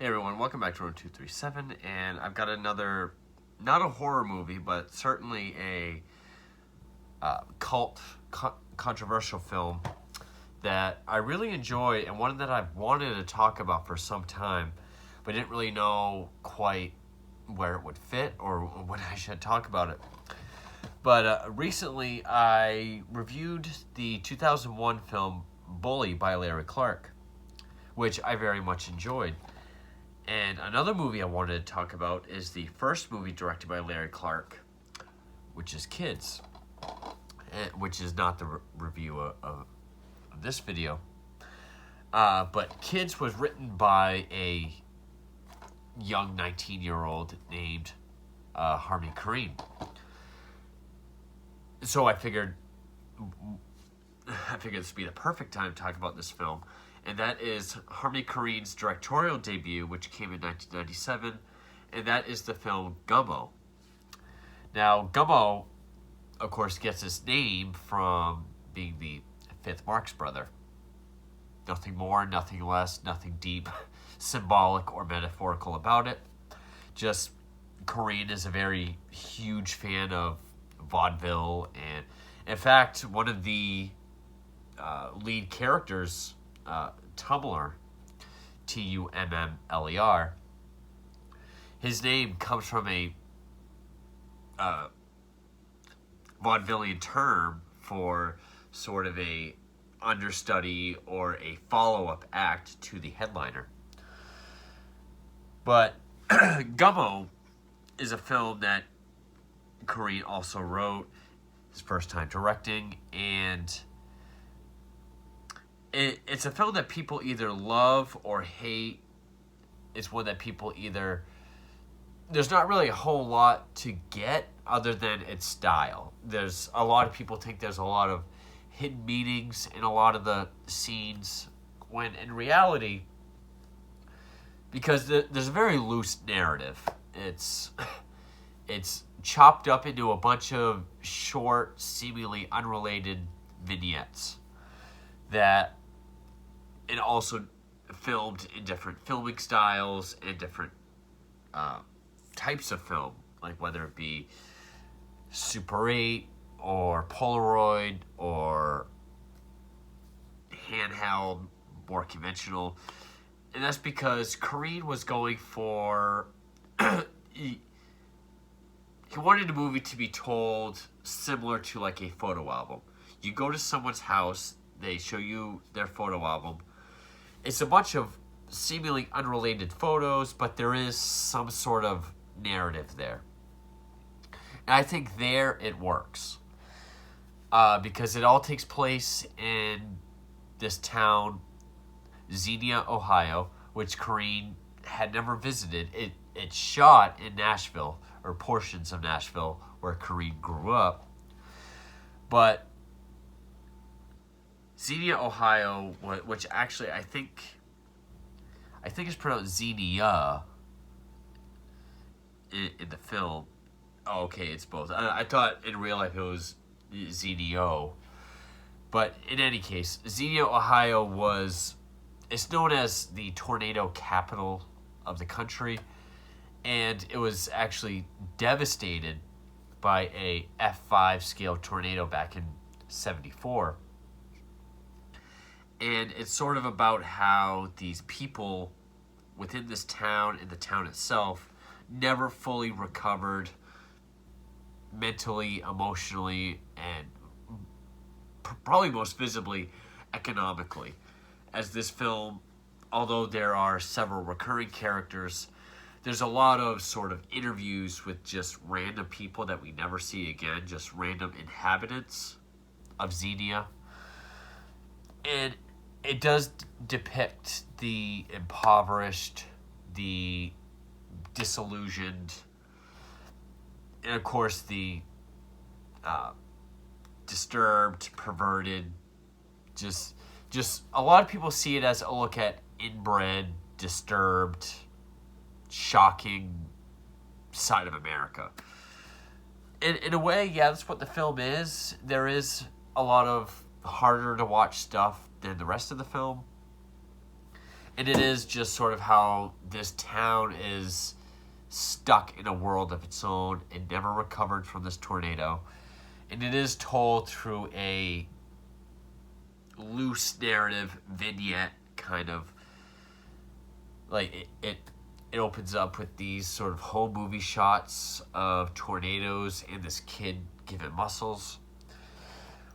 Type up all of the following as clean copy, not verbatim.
Hey everyone, welcome back to Road 237, and I've got another, not a horror movie, but certainly a controversial film that I really enjoy, and one that I've wanted to talk about for some time, but didn't really know quite where it would fit or when I should talk about it. But recently I reviewed the 2001 film Bully by Larry Clark, which I very much enjoyed. And another movie I wanted to talk about is the first movie directed by Larry Clark, which is Kids, which is not the review of this video. But Kids was written by a young 19-year-old named Harmony Korine. So I figured this would be the perfect time to talk about this film. And that is Harmony Korine's directorial debut, which came in 1997, and that is the film Gummo. Now, Gummo, of course, gets its name from being the fifth Marx brother. Nothing more, nothing less, nothing deep, symbolic, or metaphorical about it. Just Korine is a very huge fan of vaudeville, and in fact, one of the lead characters, Tummler, Tummler, his name comes from a vaudevillian term for sort of a understudy or a follow-up act to the headliner. But Gummo is a film that Korine also wrote, his first time directing, and it's a film that people either love or hate. It's one that people either... There's not really a whole lot to get other than its style. There's a lot of people think there's a lot of hidden meanings in a lot of the scenes, when in reality, because there's a very loose narrative. It's chopped up into a bunch of short, seemingly unrelated vignettes that... and also filmed in different filming styles and different types of film, like whether it be Super 8 or Polaroid or handheld, more conventional. And that's because Korine was going for... he wanted the movie to be told similar to like a photo album. You go to someone's house, they show you their photo album. It's a bunch of seemingly unrelated photos, but there is some sort of narrative there. And I think there it works. Because it all takes place in this town, Xenia, Ohio, which Korine had never visited. It's shot in Nashville, or portions of Nashville, where Korine grew up. But Xenia, Ohio, which actually I think is pronounced Xenia in the film. Oh, okay, it's both. I thought in real life it was Xenio. But in any case, Xenia, Ohio it's known as the tornado capital of the country, and it was actually devastated by a F5 scale tornado back in '74. And it's sort of about how these people within this town and the town itself never fully recovered mentally, emotionally, and probably most visibly economically. As this film, although there are several recurring characters, there's a lot of sort of interviews with just random people that we never see again, just random inhabitants of Xenia. And it does depict the impoverished, the disillusioned, and of course the disturbed, perverted. Just a lot of people see it as a look at inbred, disturbed, shocking side of America. And in a way, yeah, that's what the film is. There is a lot of harder to watch stuff than the rest of the film. And it is just sort of how this town is stuck in a world of its own and never recovered from this tornado. And it is told through a loose narrative vignette kind of like it opens up with these sort of home movie shots of tornadoes and this kid given muscles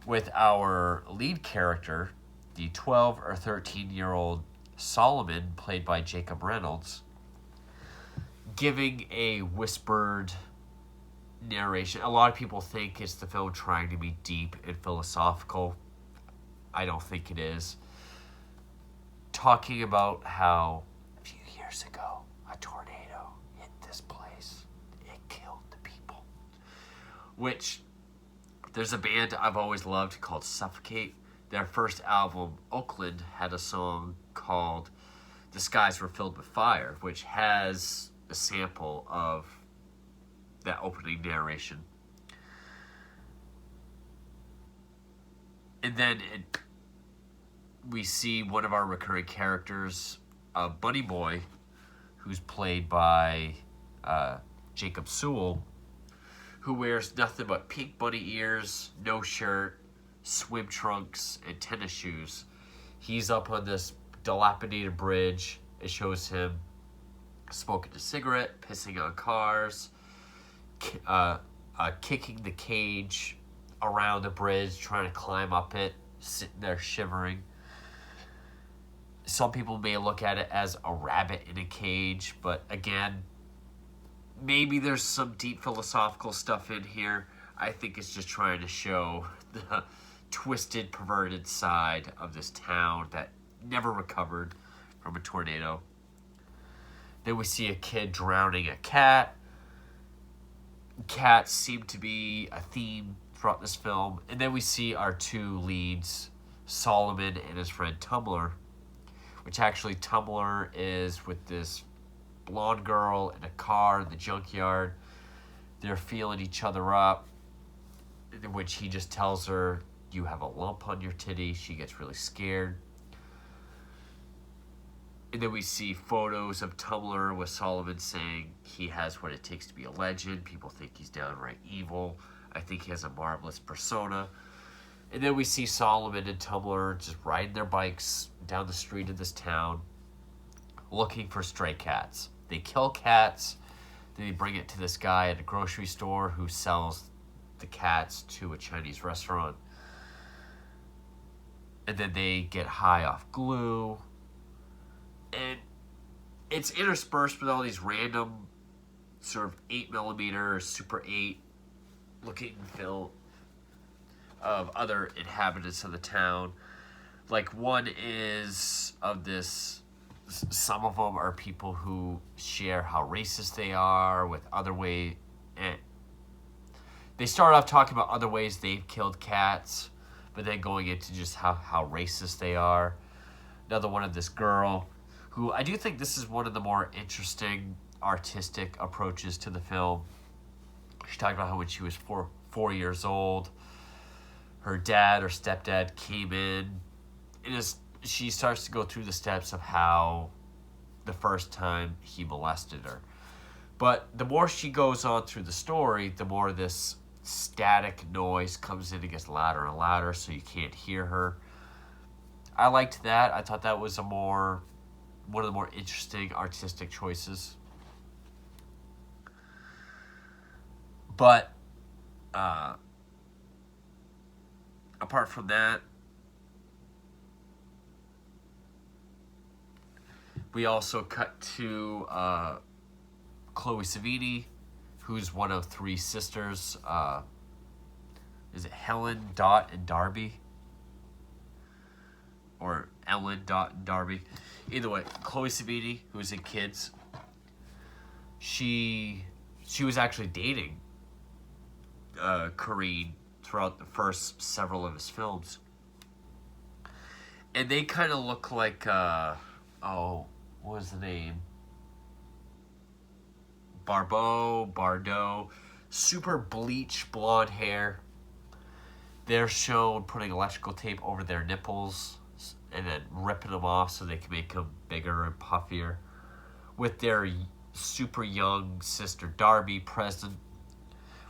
with our lead character, the 12 or 13-year-old Solomon, played by Jacob Reynolds, giving a whispered narration. A lot of people think it's the film trying to be deep and philosophical. I don't think it is. Talking about how a few years ago a tornado hit this place. It killed the people. Which, there's a band I've always loved called Suffocate. Their first album, Oakland, had a song called The Skies Were Filled with Fire, which has a sample of that opening narration. And then we see one of our recurring characters, Bunny Boy, who's played by Jacob Sewell, who wears nothing but pink bunny ears, no shirt, swim trunks, and tennis shoes. He's up on this dilapidated bridge. It shows him smoking a cigarette, pissing on cars, kicking the cage around the bridge, trying to climb up it, sitting there shivering. Some people may look at it as a rabbit in a cage, but again, maybe there's some deep philosophical stuff in here. I think it's just trying to show the twisted, perverted side of this town that never recovered from a tornado. Then we see a kid drowning a cat. Cats seem to be a theme throughout this film. And then we see our two leads, Solomon and his friend Tumbler, which actually Tumbler is with this blonde girl in a car in the junkyard. They're feeling each other up, in which he just tells her, "You have a lump on your titty." She gets really scared. And then we see photos of Tumbler with Solomon saying he has what it takes to be a legend. People think he's downright evil. I think he has a marvelous persona. And then we see Solomon and Tumbler just riding their bikes down the street of this town looking for stray cats. They kill cats. Then they bring it to this guy at a grocery store who sells the cats to a Chinese restaurant. And then they get high off glue. And it's interspersed with all these random sort of 8mm, Super 8 looking film of other inhabitants of the town. Like, one is of this, some of them are people who share how racist they are with other ways. And they start off talking about other ways they've killed cats, but then going into just how racist they are. Another one of this girl, who I do think this is one of the more interesting artistic approaches to the film. She talked about how when she was four years old, her dad or stepdad came in. She starts to go through the steps of how the first time he molested her. But the more she goes on through the story, the more this static noise comes in and gets louder and louder, so you can't hear her. I liked that. I thought that was one of the more interesting artistic choices. But apart from that, we also cut to Chloe Cevidi, who's one of three sisters. Is it Helen, Dot, and Darby? Or Ellen, Dot, and Darby. Either way, Chloe Cevidi, who's in Kids, she was actually dating Kareem throughout the first several of his films. And they kind of look like, what was the name? Bardot, super bleach blonde hair. They're shown putting electrical tape over their nipples and then ripping them off so they can make them bigger and puffier. With their super young sister Darby present,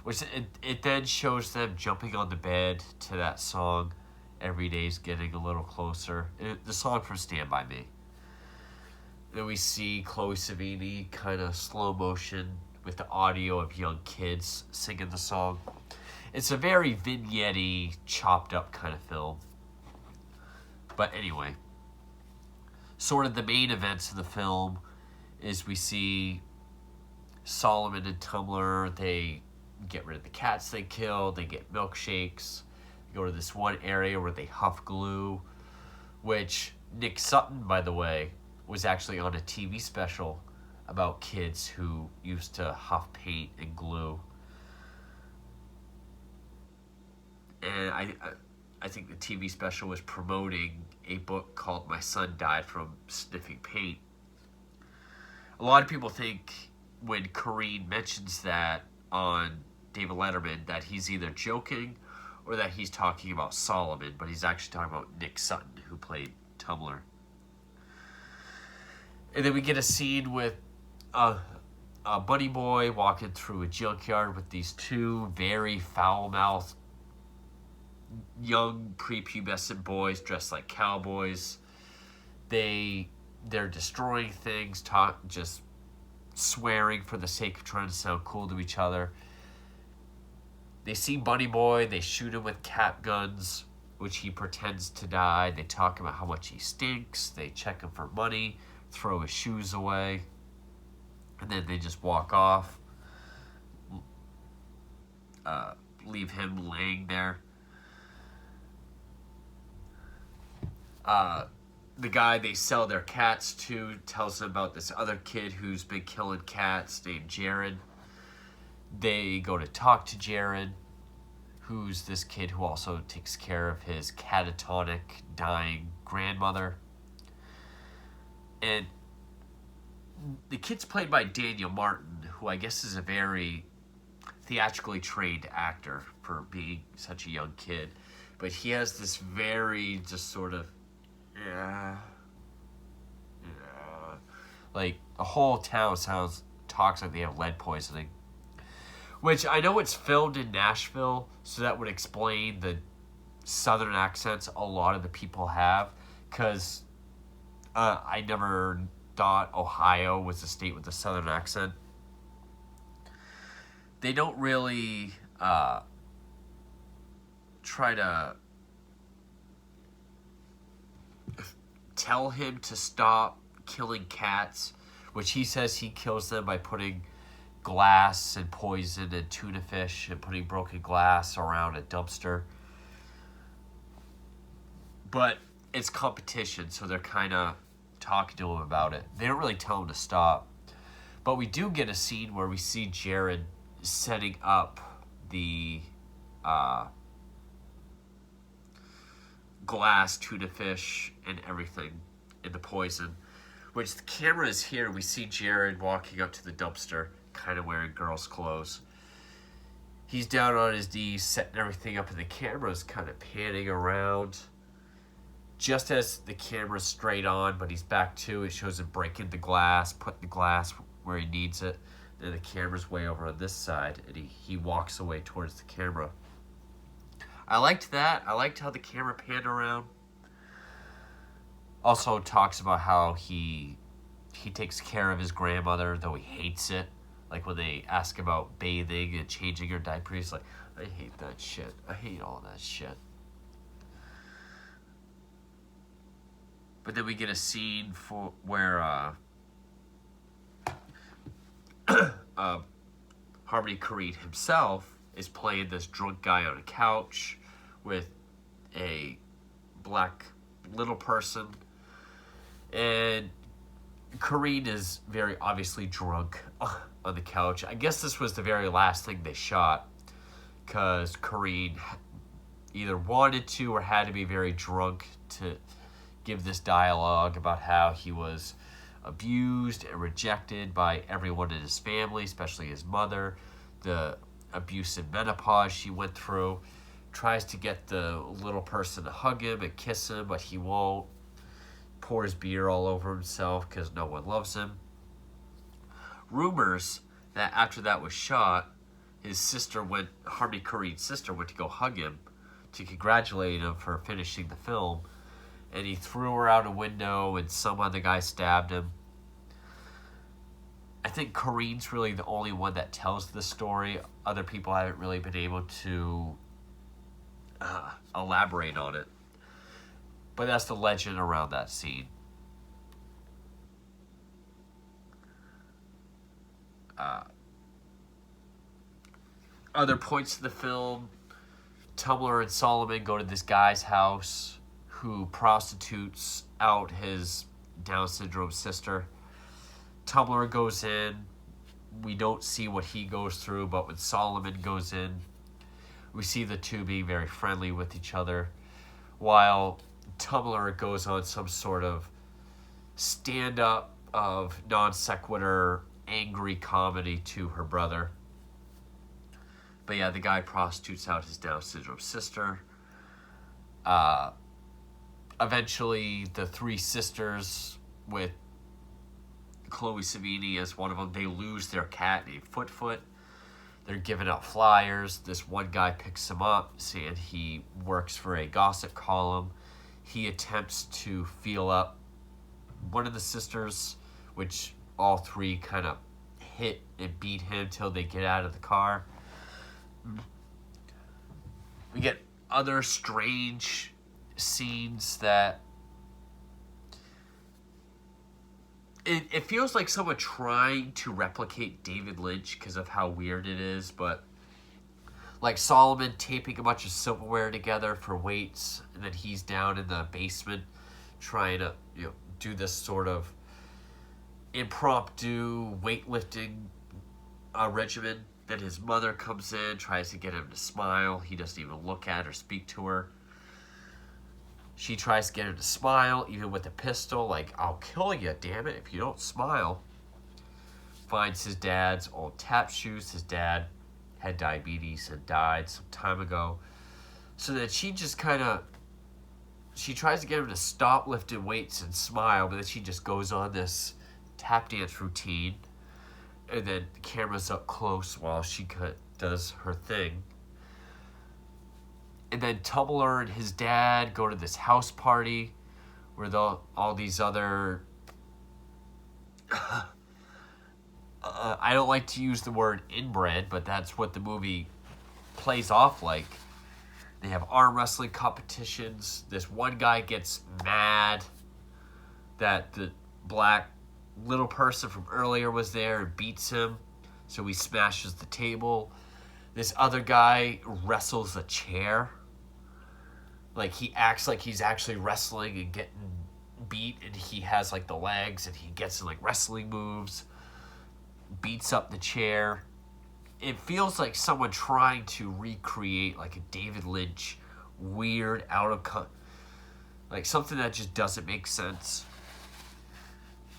which it then shows them jumping on the bed to that song, Every Day's Getting a Little Closer. The song from Stand By Me. Then we see Chloe Cevidi kind of slow motion with the audio of young kids singing the song. It's a very vignette-y, chopped up kind of film. But anyway, sort of the main events of the film is we see Solomon and Tumbler. They get rid of the cats they killed. They get milkshakes. They go to this one area where they huff glue, which Nick Sutton, by the way, was actually on a TV special about kids who used to huff paint and glue. And I think the TV special was promoting a book called My Son Died from Sniffing Paint. A lot of people think when Kareen mentions that on David Letterman that he's either joking or that he's talking about Solomon, but he's actually talking about Nick Sutton, who played Tumbler. And then we get a scene with a bunny boy walking through a junkyard with these two very foul-mouthed young prepubescent boys dressed like cowboys. They're destroying things, just swearing for the sake of trying to sound cool to each other. They see Bunny Boy, they shoot him with cat guns, which he pretends to die. They talk about how much he stinks. They check him for money, throw his shoes away, and then they just walk off, leave him laying there. The guy they sell their cats to tells them about this other kid who's been killing cats named Jared. They go to talk to Jared, who's this kid who also takes care of his catatonic, dying grandmother. And the kid's played by Daniel Martin, who I guess is a very theatrically trained actor for being such a young kid. But he has this very just sort of, like the whole town talks like they have lead poisoning. Which I know it's filmed in Nashville, so that would explain the southern accents a lot of the people have. Because I never thought Ohio was a state with a southern accent. They don't really try to tell him to stop killing cats, which he says he kills them by putting glass and poison and tuna fish and putting broken glass around a dumpster. But it's competition, so they're kind of talking to him about it. They don't really tell him to stop. But we do get a scene where we see Jared setting up the glass, tuna fish, and everything in the poison. Which the camera is here. We see Jared walking up to the dumpster, kind of wearing girls' clothes. He's down on his knees, setting everything up, and the camera's kind of panning around. Just as the camera's straight on, but he's back to, it shows him breaking the glass, putting the glass where he needs it. Then the camera's way over on this side, and he walks away towards the camera. I liked that. I liked how the camera panned around. Also talks about how he takes care of his grandmother, though he hates it. Like when they ask about bathing and changing her diaper, he's like, I hate that shit. I hate all that shit. But then we get a scene where Harmony Korine himself is playing this drunk guy on a couch with a black little person. And Korine is very obviously drunk on the couch. I guess this was the very last thing they shot, because Korine either wanted to or had to be very drunk to give this dialogue about how he was abused and rejected by everyone in his family, especially his mother, the abusive menopause she went through, tries to get the little person to hug him and kiss him, but he won't. Pours beer all over himself because no one loves him. Rumors that after that was shot, his sister went, Harvey Korine's sister went to go hug him to congratulate him for finishing the film, and he threw her out a window and some other guy stabbed him. I think Korine's really the only one that tells the story. Other people haven't really been able to elaborate on it. But that's the legend around that scene. Other points of the film, Tumblr and Solomon go to this guy's house who prostitutes out his Down syndrome sister. Tumblr goes in. We don't see what he goes through, but when Solomon goes in, we see the two being very friendly with each other, while Tumblr goes on some sort of stand-up of non-sequitur angry comedy to her brother. But yeah, the guy prostitutes out his Down syndrome sister. Eventually, the three sisters, with Chloe Cevidi as one of them, they lose their cat named Foot. They're giving out flyers. This one guy picks him up, saying he works for a gossip column. He attempts to feel up one of the sisters, which all three kind of hit and beat him till they get out of the car. We get other strange scenes that it feels like someone trying to replicate David Lynch because of how weird it is, but like Solomon taping a bunch of silverware together for weights, and then he's down in the basement trying to do this sort of impromptu weightlifting regimen. Then his mother comes in, tries to get him to smile. He doesn't even look at or speak to her. She tries to get him to smile, even with a pistol, like, I'll kill you, damn it, if you don't smile. Finds his dad's old tap shoes. His dad had diabetes and died some time ago. So then she just she tries to get him to stop lifting weights and smile, but then she just goes on this tap dance routine. And then the camera's up close while she does her thing. And then Tumblr and his dad go to this house party where all these other... I don't like to use the word inbred, but that's what the movie plays off like. They have arm wrestling competitions. This one guy gets mad that the black little person from earlier was there and beats him, so he smashes the table. This other guy wrestles a chair. Like, he acts like he's actually wrestling and getting beat, and he has like the legs and he gets like wrestling moves, beats up the chair. It feels like someone trying to recreate like a David Lynch weird like something that just doesn't make sense.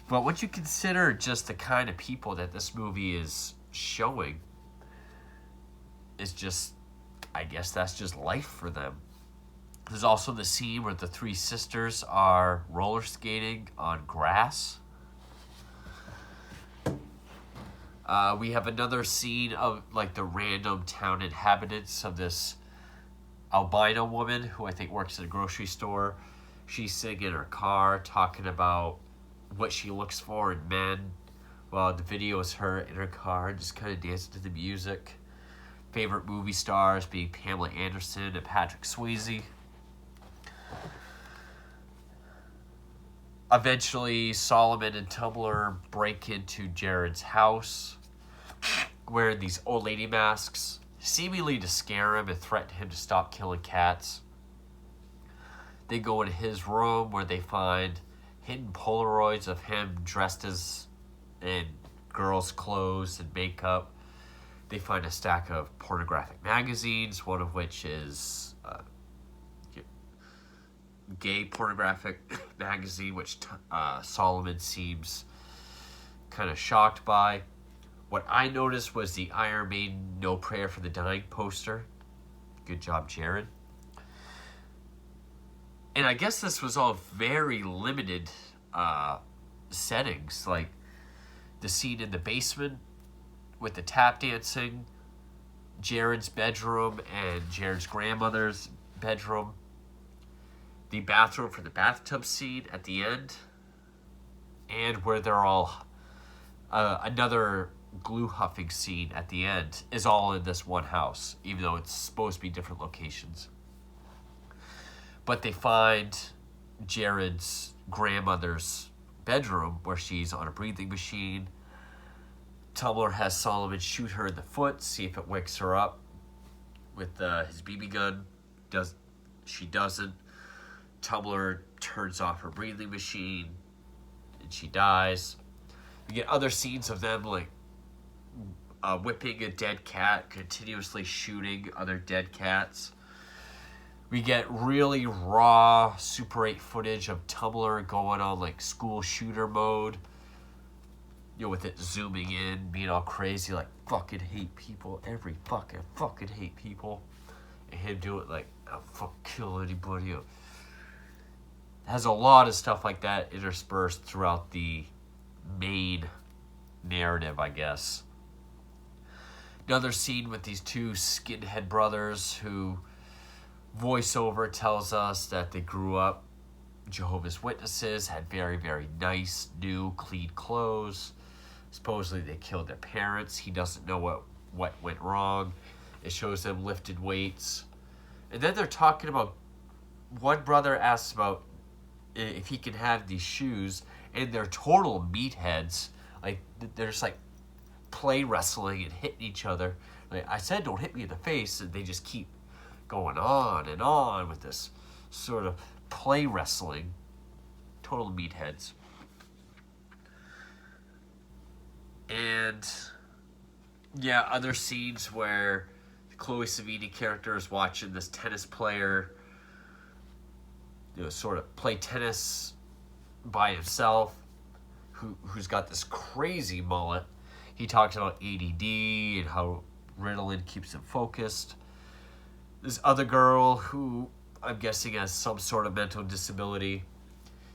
But once you consider just the kind of people that this movie is showing, it's just, I guess that's just life for them. There's also the scene where the three sisters are roller skating on grass. We have another scene of like the random town inhabitants of this albino woman who I think works at a grocery store. She's sitting in her car talking about what she looks for in men, while the video is her in her car just kind of dancing to the music. Favorite movie stars being Pamela Anderson and Patrick Swayze. Eventually, Solomon and Tumblr break into Jared's house, wearing these old lady masks, seemingly to scare him and threaten him to stop killing cats. They go into his room where they find hidden Polaroids of him dressed in girls' clothes and makeup. They find a stack of pornographic magazines, one of which is gay pornographic magazine, which Solomon seems kind of shocked by. What I noticed was the Iron Maiden No Prayer for the Dying poster. Good job, Jared. And I guess this was all very limited settings, like the scene in the basement with the tap dancing, Jared's bedroom and Jared's grandmother's bedroom, the bathroom for the bathtub scene at the end, and where they're all another glue huffing scene at the end is all in this one house, even though it's supposed to be different locations. But they find Jared's grandmother's bedroom where she's on a breathing machine. Tumblr has Solomon shoot her in the foot, see if it wakes her up with his BB gun. She doesn't. Tumblr turns off her breathing machine and she dies. You get other scenes of them like whipping a dead cat, continuously shooting other dead cats. We get really raw Super 8 footage of Tumblr going on like school shooter mode. You know, with it zooming in, being all crazy, like fucking hate people, fucking hate people. And him doing like, I'll fuck kill anybody. It has a lot of stuff like that interspersed throughout the main narrative, I guess. Another scene with these two skinhead brothers who voiceover tells us that they grew up Jehovah's Witnesses, had very, very nice, new, clean clothes. Supposedly they killed their parents. He doesn't know what went wrong. It shows them lifted weights. And then they're talking about, one brother asks about if he can have these shoes, and they're total meatheads. Like, they're just like play wrestling and hitting each other. Like, I said don't hit me in the face, and they just keep going on and on with this sort of play wrestling. Total meatheads. And yeah, other scenes where the Chloe Cevidi character is watching this tennis player, you know, sort of play tennis by himself, who's got this crazy mullet. He talks about ADD and how Ritalin keeps him focused. This other girl who I'm guessing has some sort of mental disability,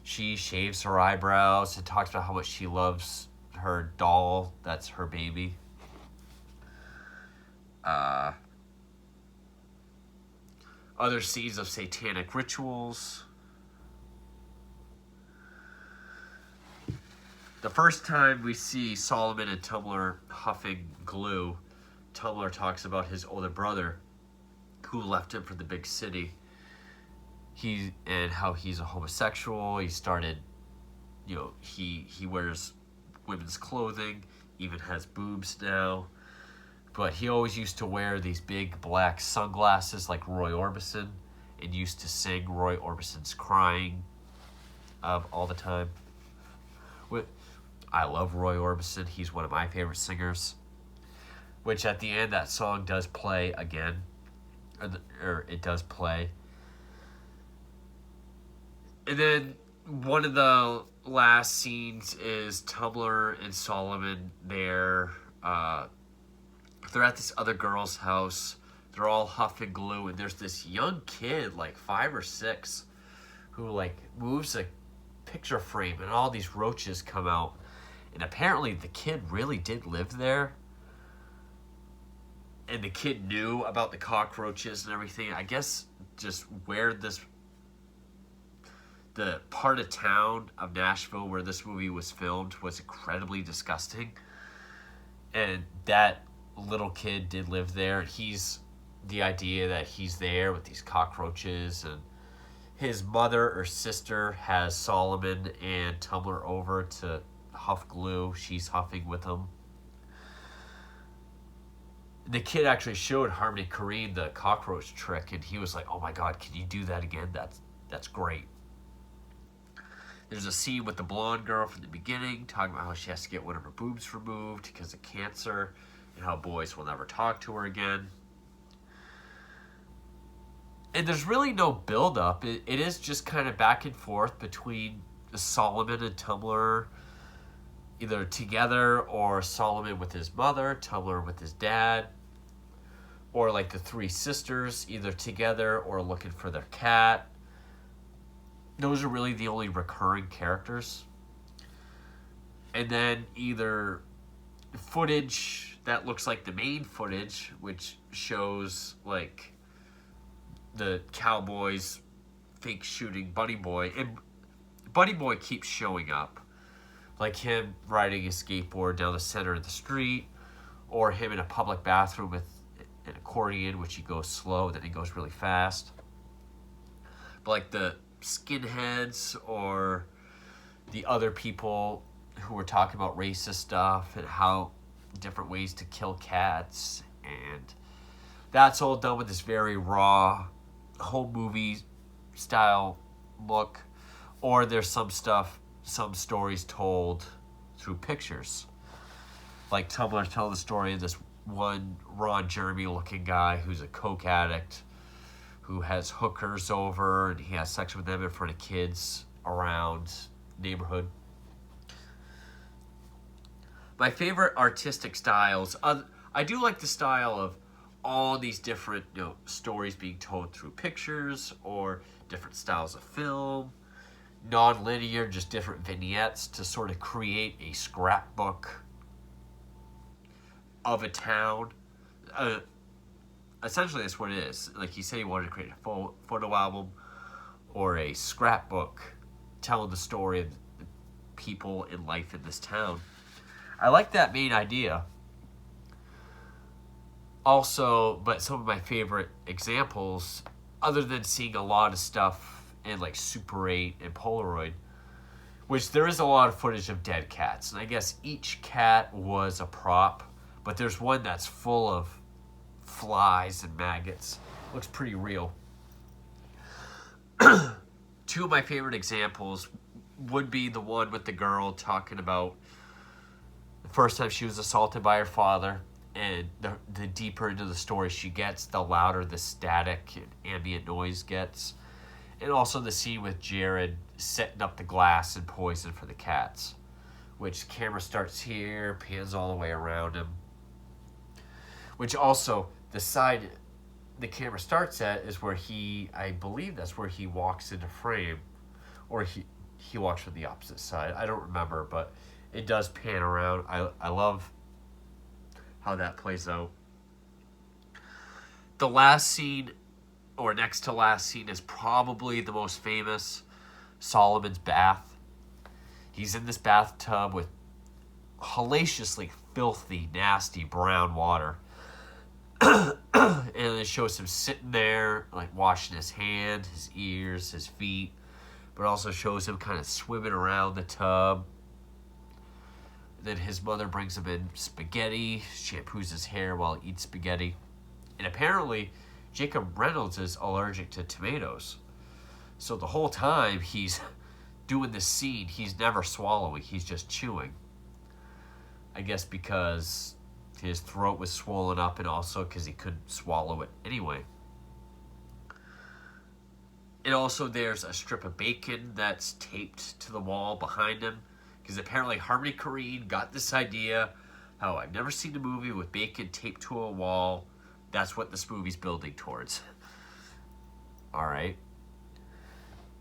she shaves her eyebrows and talks about how much she loves her doll that's her baby. Other scenes of satanic rituals. The first time we see Solomon and Tumblr huffing glue, Tumblr talks about his older brother who left him for the big city. And how he's a homosexual. He started, you know, he wears women's clothing, even has boobs now. But he always used to wear these big black sunglasses like Roy Orbison, and used to sing Roy Orbison's Crying all the time. I love Roy Orbison. He's one of my favorite singers. Which at the end, that song does play again. Or it does play. And then one of the last scenes is Tumblr and Solomon. They're at this other girl's house. They're all huffing glue, and there's this young kid, like 5 or 6, who like moves a picture frame, and all these roaches come out. And apparently the kid really did live there. And the kid knew about the cockroaches and everything. I guess just where the part of town of Nashville where this movie was filmed was incredibly disgusting. And that little kid did live there. And the idea that he's there with these cockroaches, and his mother or sister has Solomon and Tumblr over to huff glue. She's huffing with him. The kid actually showed Harmony Korine the cockroach trick, and he was like, "Oh my God, can you do that again? That's great." There's a scene with the blonde girl from the beginning talking about how she has to get one of her boobs removed because of cancer, and how boys will never talk to her again. And there's really no build-up. It is just kind of back and forth between Solomon and Tumblr, either together or Solomon with his mother, Tumblr with his dad. or like the three sisters either together or looking for their cat. Those are really the only recurring characters. And then either footage that looks like the main footage, which shows like the cowboys fake shooting Bunny Boy, and Bunny Boy keeps showing up, like him riding a skateboard down the center of the street, or him in a public bathroom with an accordion, which he goes slow, then he goes really fast. But like the skinheads or the other people who were talking about racist stuff and how different ways to kill cats, and that's all done with this very raw home movie style look. Or there's some stories told through pictures, like Tumblr telling the story of this one Ron Jeremy looking guy who's a coke addict who has hookers over and he has sex with them in front of kids around neighborhood. My favorite artistic styles, I do like the style of all these different stories being told through pictures or different styles of film, non-linear, just different vignettes to sort of create a scrapbook of a town. Essentially, that's what it is. Like he said, he wanted to create a photo album or a scrapbook telling the story of the people in life in this town. I like that main idea. Also, but some of my favorite examples, other than seeing a lot of stuff in like Super 8 and Polaroid, which there is a lot of footage of dead cats. And I guess each cat was a prop, but there's one that's full of flies and maggots. Looks pretty real. Two of my favorite examples would be the one with the girl talking about the first time she was assaulted by her father, and the deeper into the story she gets, the louder the static and ambient noise gets. And also the scene with Jared setting up the glass and poison for the cats, which camera starts here, pans all the way around him. Which also, the side the camera starts at is where I believe that's where he walks into frame, or he walks from the opposite side. I don't remember, but it does pan around. I love how that plays out. The last scene, or next to last scene, is probably the most famous, Solomon's bath. He's in this bathtub with hellaciously filthy, nasty brown water. And it shows him sitting there, like washing his hand, his ears, his feet, but also shows him kind of swimming around the tub. Then his mother brings him in spaghetti, shampoos his hair while he eats spaghetti. And apparently, Jacob Reynolds is allergic to tomatoes. So the whole time he's doing this scene, he's never swallowing, he's just chewing. I guess because his throat was swollen up and also because he couldn't swallow it anyway. And also there's a strip of bacon that's taped to the wall behind him, because apparently Harmony Korine got this idea, how I've never seen a movie with bacon taped to a wall. That's what this movie's building towards. All right.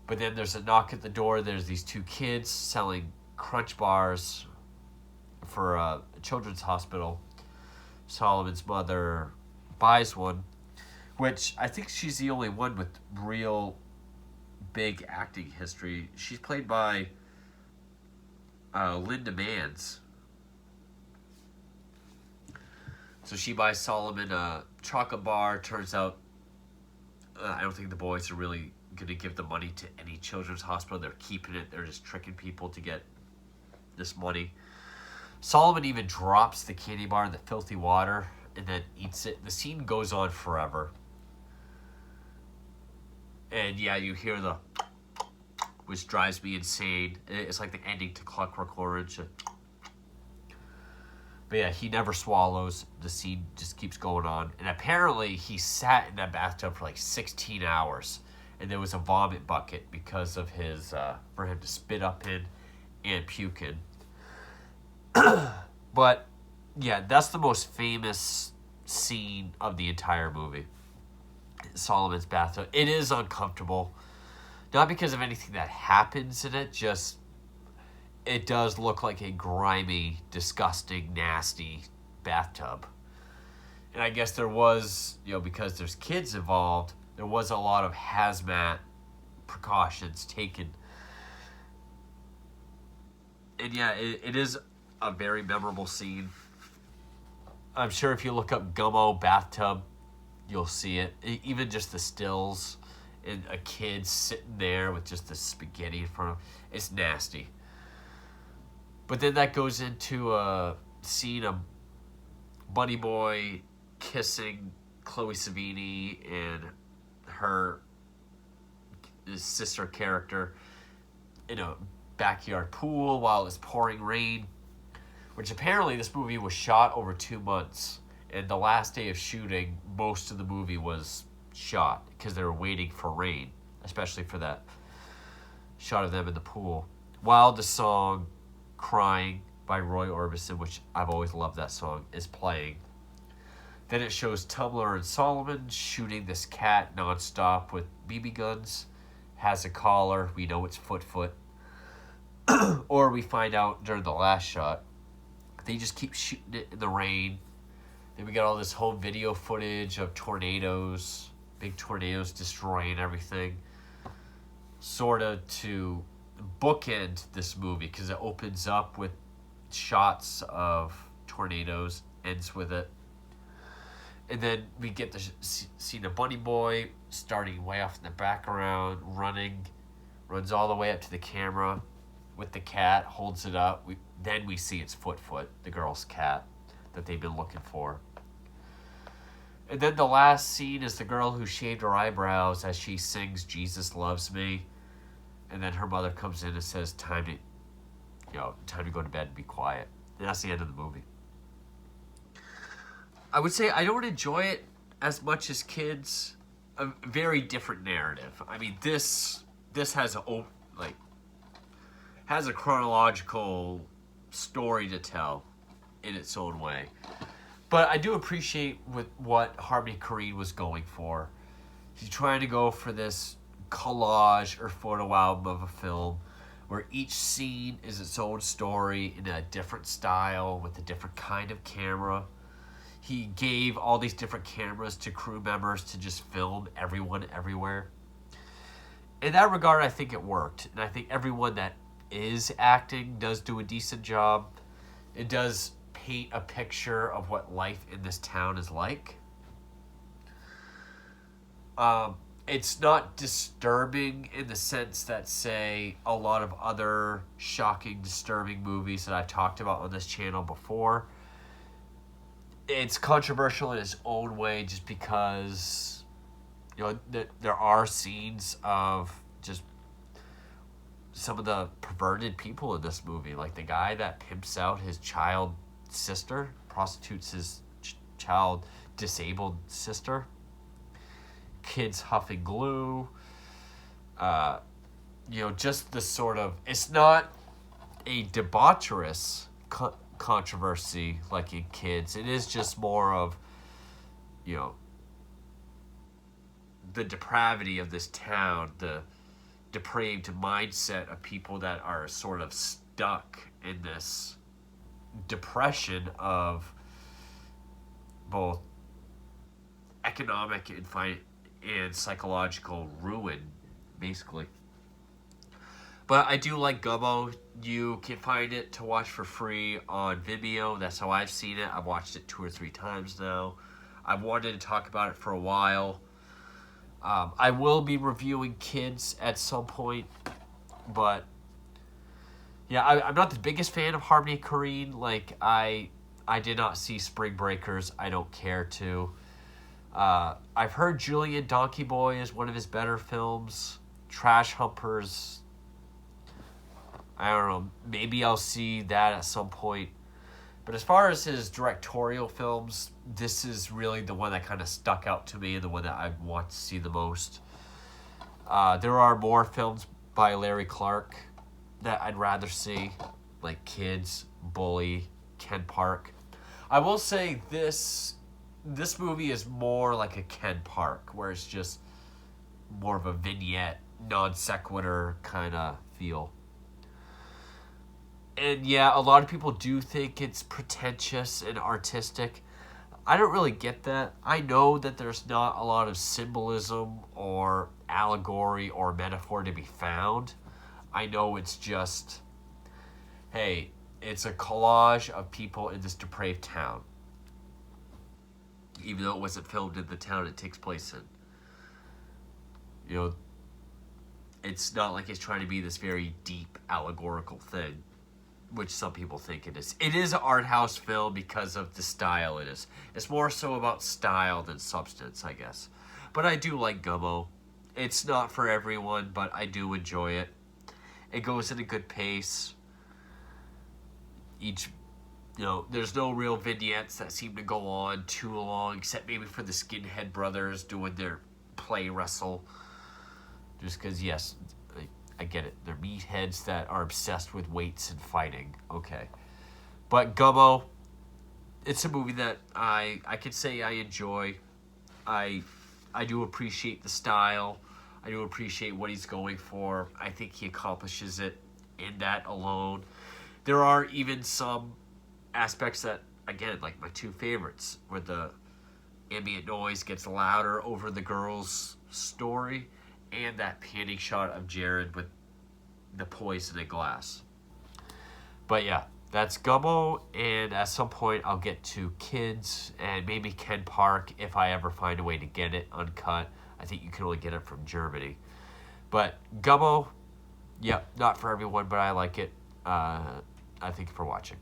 But then there's a knock at the door. There's these two kids selling Crunch bars for a children's hospital. Solomon's mother buys one, which I think she's the only one with real big acting history. She's played by Linda Manns. So she buys Solomon a chocolate bar. Turns out, I don't think the boys are really going to give the money to any children's hospital. They're keeping it. They're just tricking people to get this money. Solomon even drops the candy bar in the filthy water and then eats it. The scene goes on forever. And yeah, you hear the, which drives me insane. It's like the ending to Clockwork Orange. But yeah, he never swallows. The scene just keeps going on. And apparently he sat in that bathtub for like 16 hours. And there was a vomit bucket because of his, for him to spit up in and puke in. But yeah, that's the most famous scene of the entire movie. Solomon's bathtub. It is uncomfortable. Not because of anything that happens in it, just it does look like a grimy, disgusting, nasty bathtub. And I guess there was, because there's kids involved, there was a lot of hazmat precautions taken. And yeah, it is a very memorable scene. I'm sure if you look up Gummo bathtub, you'll see it. Even just the stills and a kid sitting there with just the spaghetti in front of him. It's nasty. But then that goes into a scene of Bunny Boy kissing Chloe Cevidi and her sister character in a backyard pool while it's pouring rain. Which apparently this movie was shot over 2 months. And the last day of shooting, most of the movie was shot because they were waiting for rain, especially for that shot of them in the pool. While the song Crying by Roy Orbison, which I've always loved that song, is playing. Then it shows Tumblr and Solomon shooting this cat nonstop with BB guns. Has a collar. We know it's Foot. Or we find out during the last shot, they just keep shooting it in the rain. Then we got all this home video footage of tornadoes, big tornadoes destroying everything. Sort of to bookend this movie, because it opens up with shots of tornadoes, ends with it. And then we get the scene of Bunny Boy starting way off in the background, runs all the way up to the camera with the cat, holds it up. Then we see it's Foot, the girl's cat that they've been looking for. And then the last scene is the girl who shaved her eyebrows as she sings Jesus Loves Me. And then her mother comes in and says, time to go to bed and be quiet. And that's the end of the movie. I would say I don't enjoy it as much as kids. A very different narrative. I mean, this has a chronological story to tell in its own way. But I do appreciate what Harmony Korine was going for. He's trying to go for this collage or photo album of a film where each scene is its own story in a different style with a different kind of camera. He gave all these different cameras to crew members to just film everyone everywhere. In that regard, I think it worked. And I think everyone that is acting does do a decent job. It does paint a picture of what life in this town is like. It's not disturbing in the sense that, say, a lot of other shocking, disturbing movies that I've talked about on this channel before. It's controversial in its own way just because, there are scenes of just some of the perverted people in this movie. Like the guy that pimps out his child sister, prostitutes his child disabled sister. Kids huffing glue. Just the sort of... It's not a debaucherous controversy like in kids. It is just more of, the depravity of this town, the depraved mindset of people that are sort of stuck in this depression of both economic and psychological ruin, basically. But I do like Gummo. You can find it to watch for free on Vimeo. That's how I've seen it. I've watched it 2 or 3 times now. I've wanted to talk about it for a while. I will be reviewing Kids at some point, but yeah, I'm not the biggest fan of Harmony Korine. Like, I did not see Spring Breakers. I don't care to. I've heard Julian Donkey Boy is one of his better films. Trash Humpers, I don't know, maybe I'll see that at some point. But as far as his directorial films, this is really the one that kind of stuck out to me and the one that I want to see the most. There are more films by Larry Clark that I'd rather see, like Kids, Bully, Ken Park. I will say this this movie is more like a Ken Park, where it's just more of a vignette, non sequitur kind of feel. And yeah, a lot of people do think it's pretentious and artistic. I don't really get that. I know that there's not a lot of symbolism or allegory or metaphor to be found. I know it's just, hey, it's a collage of people in this depraved town. Even though it wasn't filmed in the town it takes place in. You know, it's not like it's trying to be this very deep allegorical thing, which some people think it is. It is an art house film because of the style it is. It's more so about style than substance, I guess. But I do like Gummo. It's not for everyone, but I do enjoy it. It goes at a good pace. There's no real vignettes that seem to go on too long, except maybe for the Skinhead brothers doing their play wrestle. Just because, yes, I get it. They're meatheads that are obsessed with weights and fighting. Okay. But Gummo, it's a movie that I could say I enjoy. I do appreciate the style. I do appreciate what he's going for. I think he accomplishes it in that alone. There are even some aspects that, again, like my two favorites, where the ambient noise gets louder over the girl's story, and that panning shot of Jared with the poison in glass. But yeah, that's Gummo, and at some point I'll get to Kids and maybe Ken Park if I ever find a way to get it uncut. I think you can only get it from Germany. But Gummo, yeah, not for everyone, but I like it. Thank you for watching.